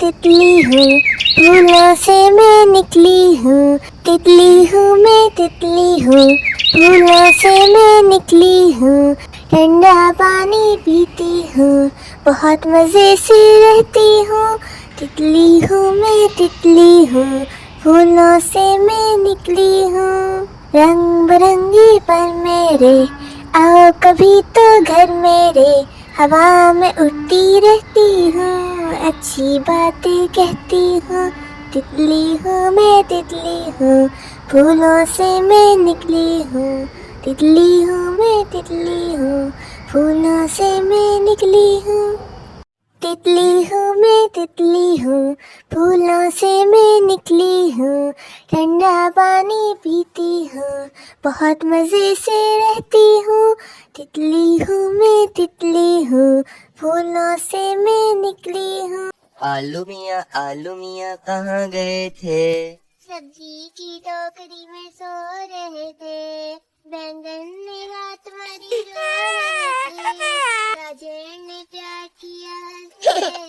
तितली हूँ, फूलों से मैं निकली हूँ। तितली हूँ मैं तितली हूँ, फूलों से मैं निकली हूँ। ठंडा पानी पीती हूँ, बहुत मज़े से रहती हूँ। तितली हूँ मैं तितली हूँ, फूलों से मैं निकली हूँ। रंग बिरंगी पर मेरे, आओ कभी तो घर मेरे। हवा में उड़ती रहती हूँ, अच्छी बातें कहती हूँ। तितली हूँ मैं तितली हूँ, फूलों से मैं निकली हूँ। तितली हूँ मैं तितली हूँ, फूलों से मैं निकली हूँ। तितली हूँ मैं तितली हूँ, फूलों से मैं निकली हूँ। ठंडा पानी पीती हूँ, बहुत मज़े से रहती हूँ। तितली हूँ मैं तितली हूँ, फूलों से मैं निकली हूँ। आलू मियाँ कहाँ गए थे? सब्जी की टोकरी में सो रहे थे। बैंगन ने रात भरी रो रहे थे। गाजर ने प्यार किया हंस रहे